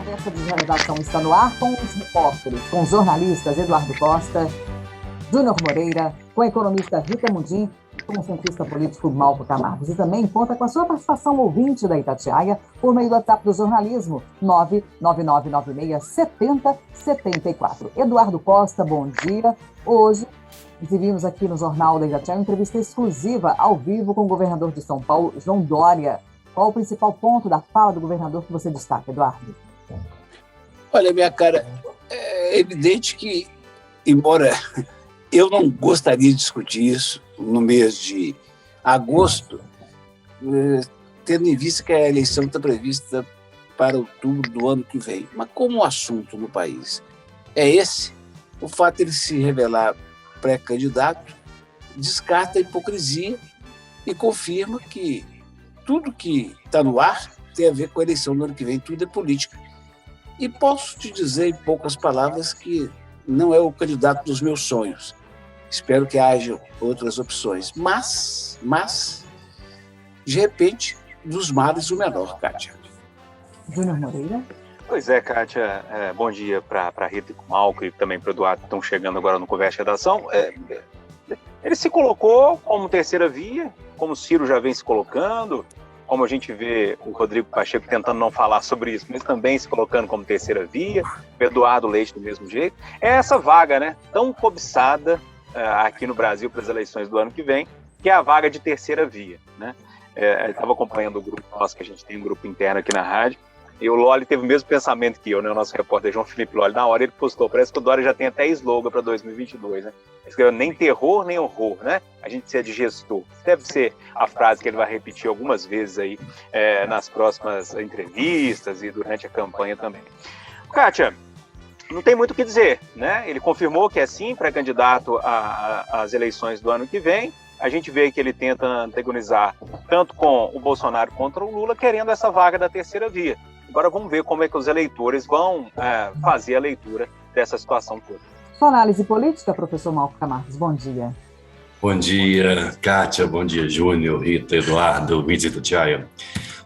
Conversa de redação está no ar com os repórteres, com os jornalistas Eduardo Costa, Júnior Moreira, com a economista Rita Mundim e com o cientista político Malco Camargo. E também conta com a sua participação ouvinte da Itatiaia por meio do WhatsApp do jornalismo 999967074. Eduardo Costa, bom dia. Hoje exibimos aqui no Jornal da Itatiaia uma entrevista exclusiva ao vivo com o governador de São Paulo, João Dória. Qual o principal ponto da fala do governador que você destaca, Eduardo? Olha, minha cara, é evidente que, embora eu não gostaria de discutir isso no mês de agosto, tendo em vista que a eleição está prevista para outubro do ano que vem. Mas como o assunto no país é esse, o fato de ele se revelar pré-candidato descarta a hipocrisia e confirma que tudo que está no ar tem a ver com a eleição do ano que vem, tudo é política. E posso te dizer em poucas palavras que não é o candidato dos meus sonhos. Espero que haja outras opções. Mas de repente, dos males o menor, Kátia. Júnior Moreira. Pois é, Kátia. Bom dia para a Rita e para o Malco e também para o Eduardo, que estão chegando agora no Conversa de Redação. Ele se colocou como terceira via, como o Ciro já vem se colocando, como a gente vê o Rodrigo Pacheco tentando não falar sobre isso, mas também se colocando como terceira via, o Eduardo Leite do mesmo jeito. É essa vaga, né, tão cobiçada aqui no Brasil para as eleições do ano que vem, que é a vaga de terceira via, né? Eu estava acompanhando o grupo nosso, que a gente tem um grupo interno aqui na rádio, e o Loli teve o mesmo pensamento que eu, né? O nosso repórter João Felipe Loli, na hora ele postou, parece que o Dória já tem até slogan para 2022, né? Ele escreveu nem terror, nem horror, né? A gente precisa de gestor. Deve ser a frase que ele vai repetir algumas vezes aí nas próximas entrevistas e durante a campanha também. Kátia, não tem muito o que dizer, né? Ele confirmou que é sim pré-candidato às eleições do ano que vem. A gente vê que ele tenta antagonizar tanto com o Bolsonaro contra o Lula, querendo essa vaga da terceira via. Agora vamos ver como é que os eleitores vão fazer a leitura dessa situação toda. Sua análise política, professor Malco Camargo, bom dia. Bom dia, Kátia, bom dia, Júnior, Rita, Eduardo, Vitor Itatiaia.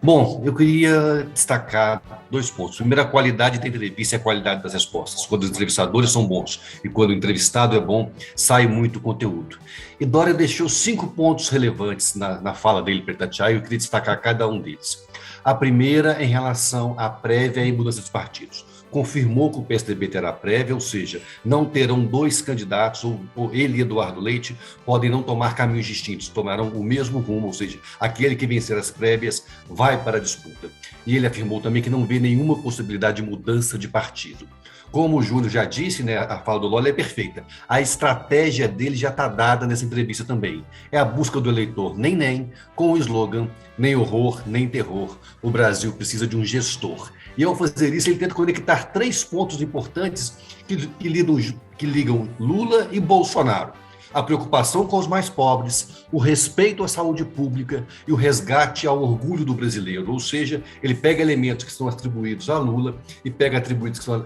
Bom, eu queria destacar 2 pontos. Primeiro, a qualidade da entrevista e a qualidade das respostas. Quando os entrevistadores são bons e quando o entrevistado é bom, sai muito conteúdo. E Dória deixou 5 pontos relevantes na fala dele para Itatiaia e eu queria destacar cada um deles. A primeira, em relação à prévia e mudança dos partidos. Confirmou que o PSDB terá prévia, ou seja, não terão 2 candidatos, ou ele e Eduardo Leite podem não tomar caminhos distintos, tomarão o mesmo rumo, ou seja, aquele que vencer as prévias vai para a disputa. E ele afirmou também que não vê nenhuma possibilidade de mudança de partido. Como o Júnior já disse, né, a fala do Lula é perfeita. A estratégia dele já está dada nessa entrevista também. É a busca do eleitor nem, com o slogan nem horror, nem terror. O Brasil precisa de um gestor. E ao fazer isso, ele tenta conectar 3 pontos importantes que ligam Lula e Bolsonaro. A preocupação com os mais pobres, o respeito à saúde pública e o resgate ao orgulho do brasileiro. Ou seja, ele pega elementos que estão atribuídos a Lula e pega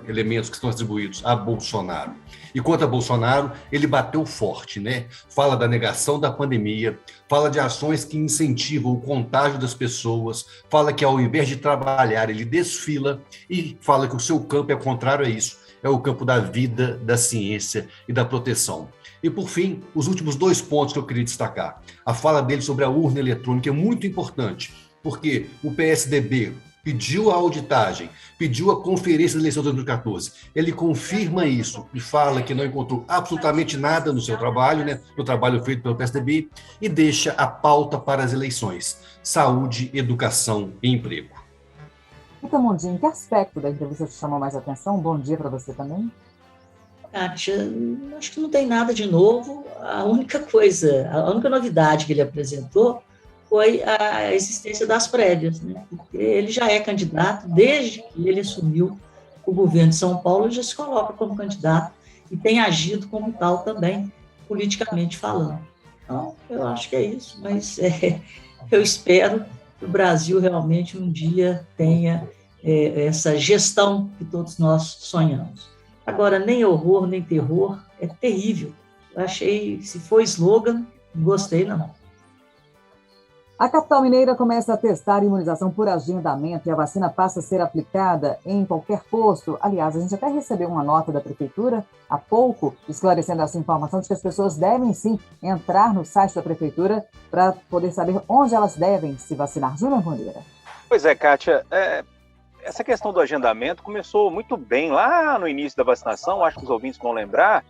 elementos que estão atribuídos a Bolsonaro. E quanto a Bolsonaro, ele bateu forte, né? Fala da negação da pandemia, fala de ações que incentivam o contágio das pessoas, fala que ao invés de trabalhar, ele desfila e fala que o seu campo é contrário a isso. É o campo da vida, da ciência e da proteção. E, por fim, os últimos 2 pontos que eu queria destacar. A fala dele sobre a urna eletrônica é muito importante, porque o PSDB pediu a auditagem, pediu a conferência da eleição de 2014. Ele confirma isso e fala que não encontrou absolutamente nada no seu trabalho, né, no trabalho feito pelo PSDB, e deixa a pauta para as eleições: saúde, educação e emprego. Rita Mundim, que aspecto da entrevista te chamou mais atenção? Bom dia para você também. Kátia, acho que não tem nada de novo. A única novidade que ele apresentou foi a existência das prévias, né? Porque ele já é candidato, desde que ele assumiu o governo de São Paulo, ele já se coloca como candidato e tem agido como tal também, politicamente falando. Então, eu acho que é isso, mas eu espero que o Brasil realmente um dia tenha essa gestão que todos nós sonhamos. Agora, nem horror, nem terror, é terrível. Eu achei, se for slogan, não gostei, não. A capital mineira começa a testar a imunização por agendamento e a vacina passa a ser aplicada em qualquer posto. Aliás, a gente até recebeu uma nota da prefeitura há pouco, esclarecendo essa informação de que as pessoas devem sim entrar no site da prefeitura para poder saber onde elas devem se vacinar. Júnior Moreira. Pois é, Kátia, essa questão do agendamento começou muito bem lá no início da vacinação, acho que os ouvintes vão lembrar,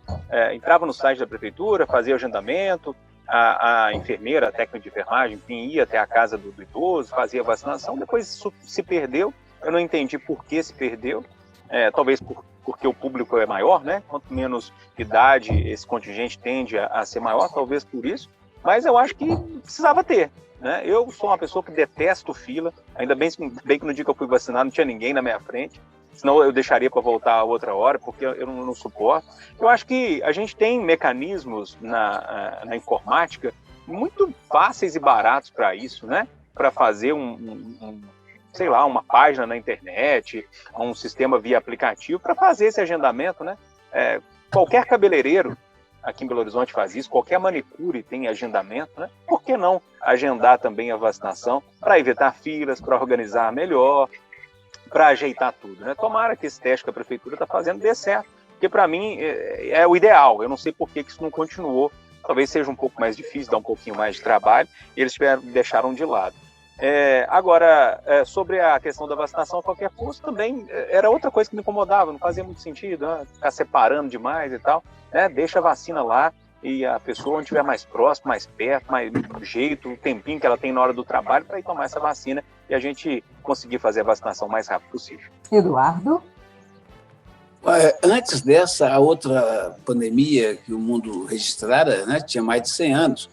entrava no site da prefeitura, fazia o agendamento, a enfermeira, a técnica de enfermagem, enfim, ia até a casa do idoso, fazia a vacinação, depois isso se perdeu, eu não entendi por que se perdeu, talvez porque o público é maior, né? Quanto menos idade esse contingente tende a ser maior, talvez por isso, mas eu acho que precisava ter. Né? Eu sou uma pessoa que detesto fila, ainda bem que no dia que eu fui vacinar não tinha ninguém na minha frente, senão eu deixaria para voltar a outra hora, porque eu não suporto. Eu acho que a gente tem mecanismos na informática muito fáceis e baratos para isso, né? Para fazer sei lá, uma página na internet, um sistema via aplicativo para fazer esse agendamento, né? Qualquer cabeleireiro aqui em Belo Horizonte faz isso, qualquer manicure tem agendamento, né? Por que não agendar também a vacinação para evitar filas, para organizar melhor, para ajeitar tudo, né? Tomara que esse teste que a prefeitura está fazendo dê certo, porque para mim é o ideal. Eu não sei por que isso não continuou. Talvez seja um pouco mais difícil, dá um pouquinho mais de trabalho, e eles deixaram de lado. Agora, sobre a questão da vacinação, qualquer custo também era outra coisa que me incomodava, não fazia muito sentido, né? Ficar separando demais e tal, né? Deixa a vacina lá e a pessoa onde estiver mais próximo, mais perto, mais do jeito, o tempinho que ela tem na hora do trabalho para ir tomar essa vacina e a gente conseguir fazer a vacinação o mais rápido possível. Eduardo? Antes dessa, a outra pandemia que o mundo registrara, né, tinha mais de 100 anos.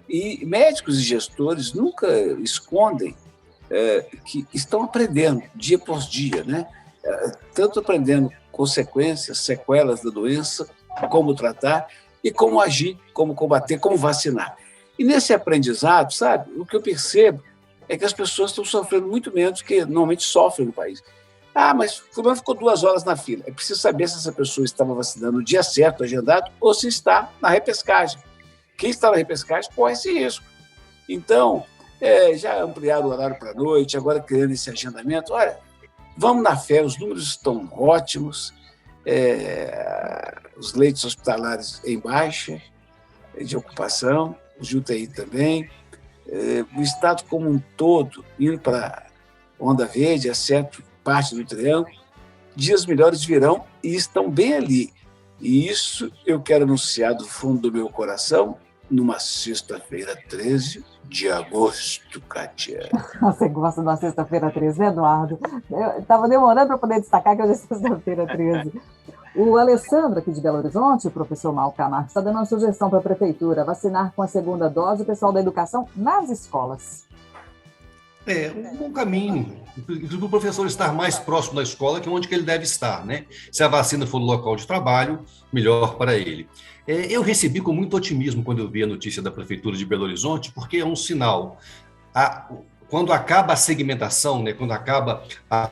E médicos e gestores nunca escondem que estão aprendendo dia por dia, né? Tanto aprendendo consequências, sequelas da doença, como tratar e como agir, como combater, como vacinar. E nesse aprendizado, sabe, o que eu percebo é que as pessoas estão sofrendo muito menos que normalmente sofrem no país. Mas fulano ficou 2 horas na fila. É preciso saber se essa pessoa estava vacinando no dia certo, agendado, ou se está na repescagem. Quem está na repescagem corre esse risco. Então, já ampliaram o horário para a noite, agora criando esse agendamento. Olha, vamos na fé, os números estão ótimos, os leitos hospitalares em baixa de ocupação, os UTI também, o Estado como um todo indo para onda verde, exceto parte do triângulo. Dias melhores virão e estão bem ali. E isso eu quero anunciar do fundo do meu coração numa sexta-feira 13 de agosto, Kátia. Você gosta de uma sexta-feira 13, né, Eduardo? Eu estava demorando para poder destacar que hoje é sexta-feira 13. O Alessandro, aqui de Belo Horizonte, o professor Malco Camargo, está dando uma sugestão para a prefeitura: vacinar com a segunda dose o pessoal da educação nas escolas. Um bom caminho. O professor estar mais próximo da escola, que é onde que ele deve estar, né? Se a vacina for no local de trabalho, melhor para ele. Eu recebi com muito otimismo quando eu vi a notícia da Prefeitura de Belo Horizonte, porque é um sinal. Quando acaba a segmentação, né? Quando acaba a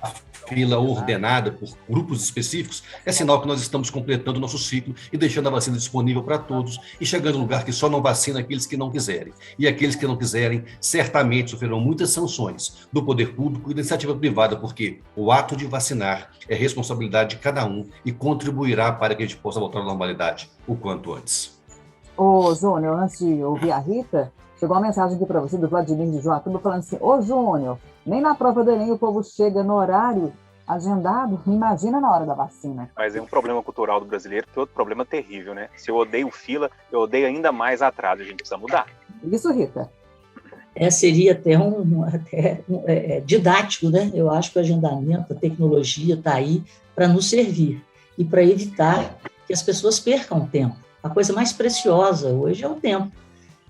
fila ordenada por grupos específicos, é sinal que nós estamos completando o nosso ciclo e deixando a vacina disponível para todos e chegando a um lugar que só não vacina aqueles que não quiserem. E aqueles que não quiserem, certamente sofrerão muitas sanções do poder público e da iniciativa privada, porque o ato de vacinar é responsabilidade de cada um e contribuirá para que a gente possa voltar à normalidade o quanto antes. Ô, Júnior, antes de ouvir a Rita, chegou uma mensagem aqui para você do Vladimir de Joatuba falando assim: ô, Júnior, nem na prova do Enem o povo chega no horário agendado, imagina na hora da vacina. Mas é um problema cultural do brasileiro, que é outro problema terrível, né? Se eu odeio fila, eu odeio ainda mais atraso, a gente precisa mudar. Isso, Rita. Seria até didático, né? Eu acho que o agendamento, a tecnologia está aí para nos servir e para evitar que as pessoas percam tempo. A coisa mais preciosa hoje é o tempo.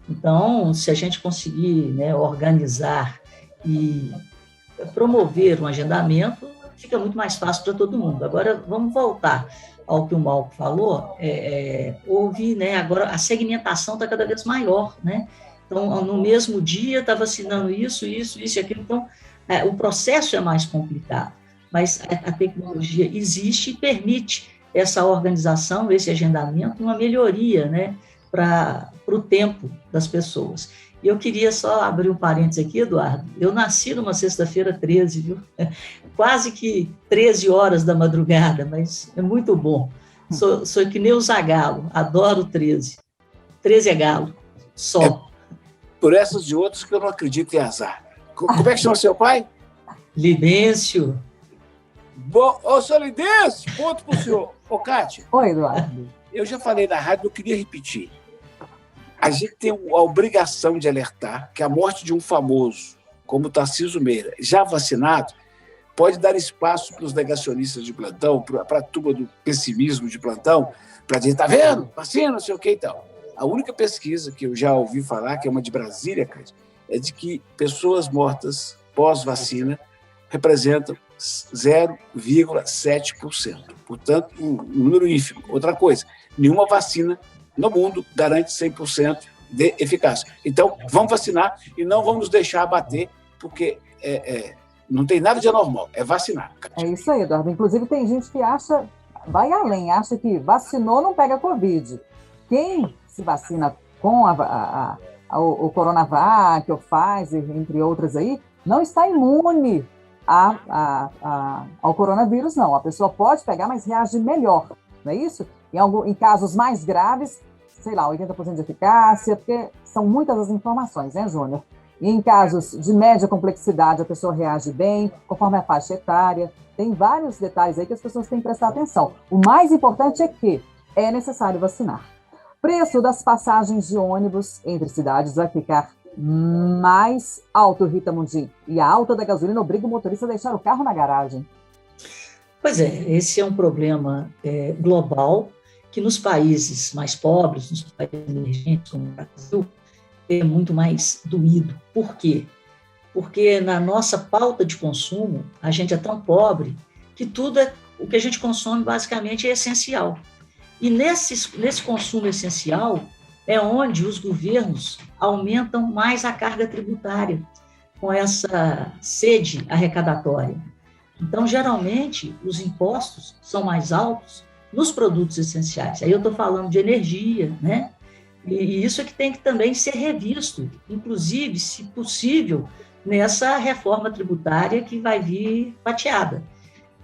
Então, se a gente conseguir, né, organizar e promover um agendamento, fica muito mais fácil para todo mundo. Agora, vamos voltar ao que o Malco falou. Houve, né, agora a segmentação está cada vez maior, né? Então, no mesmo dia, está vacinando isso e aquilo. Então, o processo é mais complicado, mas a tecnologia existe e permite essa organização, esse agendamento, uma melhoria, né, para o tempo das pessoas. E eu queria só abrir um parênteses aqui, Eduardo. Eu nasci numa sexta-feira 13, viu? Quase que 13 horas da madrugada, mas é muito bom. Sou que nem o Zagalo, adoro 13. 13 é galo, só. É por essas e outras que eu não acredito em azar. Como é que chama seu pai? Lidêncio. Bom, ô, seu Lidêncio, ponto pro senhor. Ô, Cátia. Oi, Eduardo. Eu já falei na rádio, eu queria repetir. A gente tem a obrigação de alertar que a morte de um famoso, como Tarcísio Meira, já vacinado, pode dar espaço para os negacionistas de plantão, para a turma do pessimismo de plantão, para dizer, tá vendo? Vacina, não sei o que e tal. A única pesquisa que eu já ouvi falar, que é uma de Brasília, Cátia, é de que pessoas mortas pós-vacina representam 0,7%. Portanto, um número ínfimo. Outra coisa, nenhuma vacina no mundo garante 100% de eficácia. Então, vamos vacinar e não vamos nos deixar abater, porque não tem nada de anormal, é vacinar. É isso aí, Eduardo. Inclusive, tem gente que vai além, acha que vacinou não pega Covid. Quem se vacina com o Coronavac, o Pfizer, entre outras aí, não está imune ao coronavírus, não. A pessoa pode pegar, mas reage melhor, não é isso? Em casos mais graves, sei lá, 80% de eficácia, porque são muitas as informações, né, Júnior? E em casos de média complexidade, a pessoa reage bem, conforme a faixa etária. Tem vários detalhes aí que as pessoas têm que prestar atenção. O mais importante é que é necessário vacinar. Preço das passagens de ônibus entre cidades vai ficar mais alto, Rita Mundim. E a alta da gasolina obriga o motorista a deixar o carro na garagem. Pois é, esse é um problema global que nos países mais pobres, nos países emergentes como o Brasil, é muito mais doído. Por quê? Porque na nossa pauta de consumo, a gente é tão pobre que tudo o que a gente consome basicamente é essencial. E nesse consumo essencial é onde os governos aumentam mais a carga tributária, com essa sede arrecadatória. Então, geralmente, os impostos são mais altos nos produtos essenciais. Aí eu estou falando de energia, né? E isso é que tem que também ser revisto, inclusive, se possível, nessa reforma tributária que vai vir fatiada.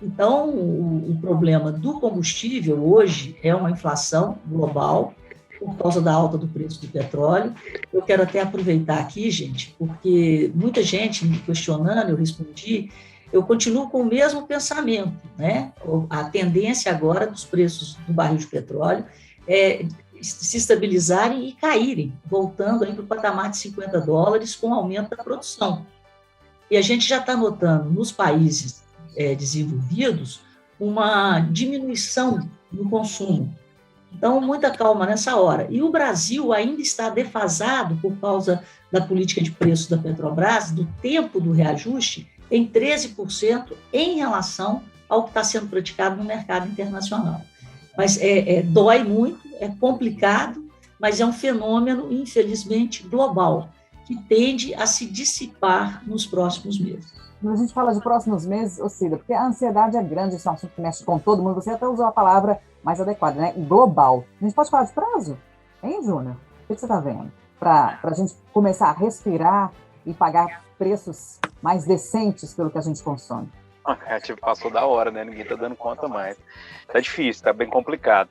Então, o problema do combustível hoje é uma inflação global por causa da alta do preço do petróleo. Eu quero até aproveitar aqui, gente, porque muita gente me questionando, eu respondi, eu continuo com o mesmo pensamento, né? A tendência agora dos preços do barril de petróleo é se estabilizarem e caírem, voltando aí para o patamar de $50 com aumento da produção. E a gente já está notando nos países desenvolvidos uma diminuição no consumo. Então, muita calma nessa hora. E o Brasil ainda está defasado por causa da política de preços da Petrobras, do tempo do reajuste, em 13% em relação ao que está sendo praticado no mercado internacional. Mas dói muito, é complicado, mas é um fenômeno, infelizmente, global, que tende a se dissipar nos próximos meses. Quando a gente fala de próximos meses, Cida, porque a ansiedade é grande, esse é um assunto que mexe com todo mundo, você até usou a palavra mais adequada, né? Global. A gente pode falar de prazo? Hein, Júnior? O que você está vendo? Para a gente começar a respirar e pagar preços mais decentes pelo que a gente consome. Kátia, passou da hora, né? Ninguém está dando conta mais. Tá difícil, tá bem complicado.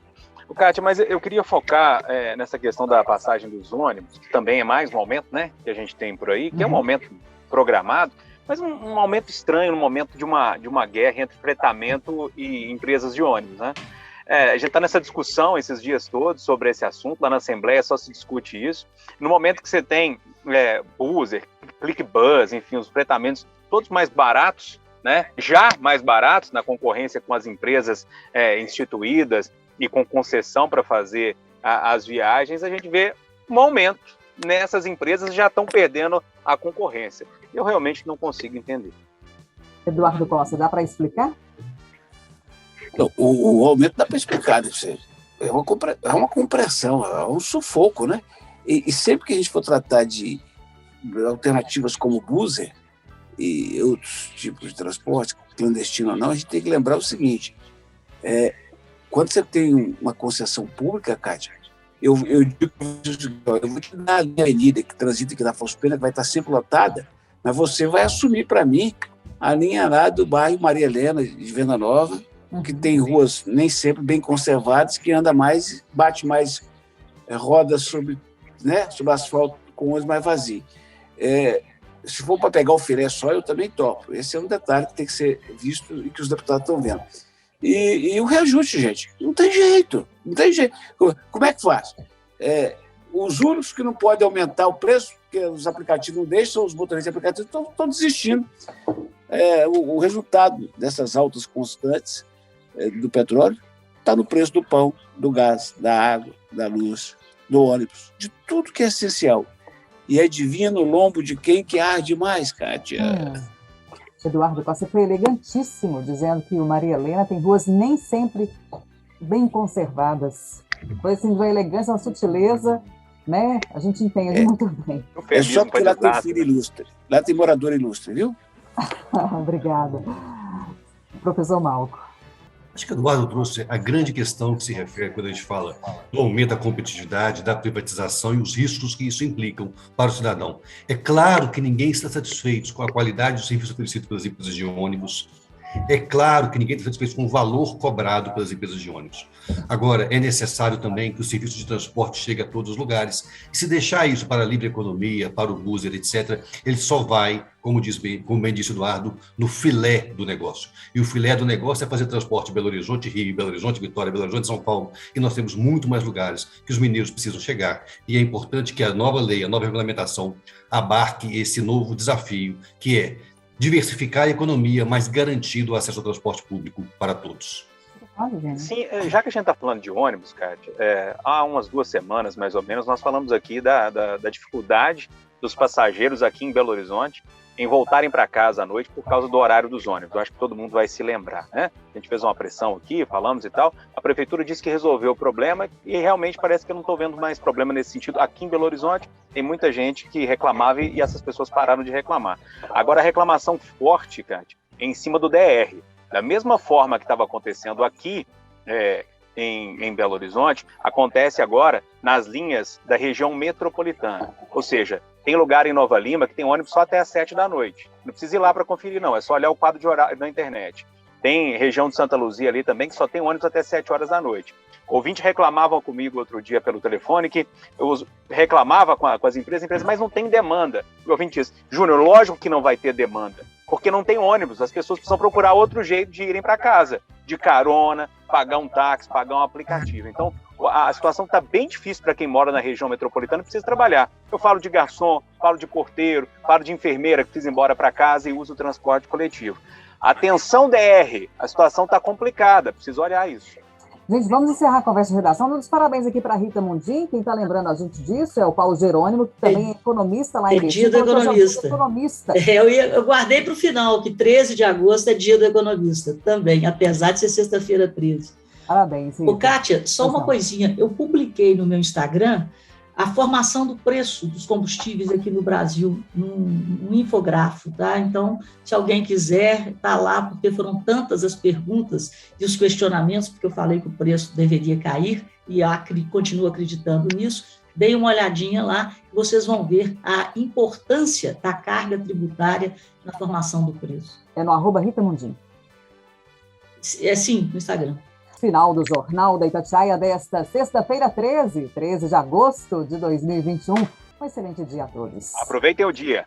Kátia, mas eu queria focar nessa questão da passagem dos ônibus, que também é mais um aumento, né? Que a gente tem por aí, que é um aumento programado, mas um aumento estranho no momento de uma guerra entre fretamento e empresas de ônibus, né? A gente está nessa discussão esses dias todos sobre esse assunto, lá na Assembleia só se discute isso. No momento que você tem Buser, ClickBus, enfim, os fretamentos todos mais baratos, né? Já mais baratos na concorrência com as empresas instituídas e com concessão para fazer as viagens, a gente vê um aumento nessas empresas, já estão perdendo a concorrência. Eu realmente não consigo entender. Eduardo Costa, dá para explicar? Não, o aumento dá para explicar, é uma compressão, é um sufoco, né? E sempre que a gente for tratar de alternativas como Buser e outros tipos de transporte, clandestino ou não, a gente tem que lembrar o seguinte, quando você tem uma concessão pública, Kátia, eu digo, eu vou te dar a minha avenida que transita aqui na Afonso Pena, que vai estar sempre lotada, mas você vai assumir para mim a linha lá do bairro Maria Helena, de Venda Nova, que tem ruas nem sempre bem conservadas, que anda mais, bate mais rodas sobre asfalto com ônibus mais vazio. Se for para pegar o filé só, eu também topo. Esse é um detalhe que tem que ser visto e que os deputados estão vendo. E o reajuste, gente, não tem jeito. Como é que faz? Os únicos que não podem aumentar o preço, porque os aplicativos não deixam, são os motoristas de aplicativos, estão desistindo. O resultado dessas altas constantes do petróleo está no preço do pão, do gás, da água, da luz, do ônibus, de tudo que é essencial. E adivinha no lombo de quem que arde mais, Kátia? Eduardo Costa foi elegantíssimo, dizendo que o Maria Helena tem ruas nem sempre bem conservadas. Foi assim, uma elegância, uma sutileza, né? A gente entende muito bem. É só porque lá tem filho ilustre. Lá tem morador ilustre, viu? Obrigada. Professor Malco. Acho que o Eduardo trouxe a grande questão que se refere quando a gente fala do aumento da competitividade, da privatização e os riscos que isso implicam para o cidadão. É claro que ninguém está satisfeito com a qualidade do serviço oferecido pelas empresas de ônibus. É claro que ninguém está satisfeito com o valor cobrado pelas empresas de ônibus. Agora, é necessário também que o serviço de transporte chegue a todos os lugares. E se deixar isso para a livre economia, para o buzzer, etc., ele só vai, como bem disse o Eduardo, no filé do negócio. E o filé do negócio é fazer transporte Belo Horizonte, Rio, Belo Horizonte, Vitória, Belo Horizonte, São Paulo. E nós temos muito mais lugares que os mineiros precisam chegar. E é importante que a nova lei, a nova regulamentação, abarque esse novo desafio, que é diversificar a economia, mas garantindo o acesso ao transporte público para todos. Sim, já que a gente está falando de ônibus, Kátia, há umas 2 semanas, mais ou menos, nós falamos aqui da dificuldade dos passageiros aqui em Belo Horizonte em voltarem para casa à noite por causa do horário dos ônibus. Eu acho que todo mundo vai se lembrar, né? A gente fez uma pressão aqui, falamos e tal. A prefeitura disse que resolveu o problema e realmente parece que eu não estou vendo mais problema nesse sentido. Aqui em Belo Horizonte tem muita gente que reclamava e essas pessoas pararam de reclamar. Agora a reclamação forte, Kátia, é em cima do DR. Da mesma forma que estava acontecendo aqui em Belo Horizonte, acontece agora nas linhas da região metropolitana. Ou seja, tem lugar em Nova Lima que tem ônibus só até às 7 da noite. Não precisa ir lá para conferir, não. É só olhar o quadro de horário na internet. Tem região de Santa Luzia ali também que só tem ônibus até 7 horas da noite. Ouvintes reclamavam comigo outro dia pelo telefone que eu reclamava com as empresas, mas não tem demanda. O ouvinte disse, Júnior, lógico que não vai ter demanda, porque não tem ônibus. As pessoas precisam procurar outro jeito de irem para casa, de carona, pagar um táxi, pagar um aplicativo. Então, a situação está bem difícil para quem mora na região metropolitana e precisa trabalhar. Eu falo de garçom, falo de porteiro, falo de enfermeira que precisa ir embora para casa e usa o transporte coletivo. Atenção, DR, a situação está complicada, precisa olhar isso. Gente, vamos encerrar a conversa de redação. Dando os parabéns aqui para a Rita Mundim. Quem está lembrando a gente disso é o Paulo Jerônimo, que também é economista lá em Dia do economista. Eu guardei para o final, que 13 de agosto é dia do economista também, apesar de ser sexta-feira 13. Parabéns. Ô, Kátia, só uma coisinha. Eu publiquei no meu Instagram a formação do preço dos combustíveis aqui no Brasil, num infográfico, tá? Então, se alguém quiser, tá lá, porque foram tantas as perguntas e os questionamentos, porque eu falei que o preço deveria cair e continuo acreditando nisso. Deem uma olhadinha lá, que vocês vão ver a importância da carga tributária na formação do preço. É no @Rita Mundim. Sim, no Instagram. Final do Jornal da Itatiaia desta sexta-feira, 13 de agosto de 2021. Um excelente dia a todos. Aproveitem o dia.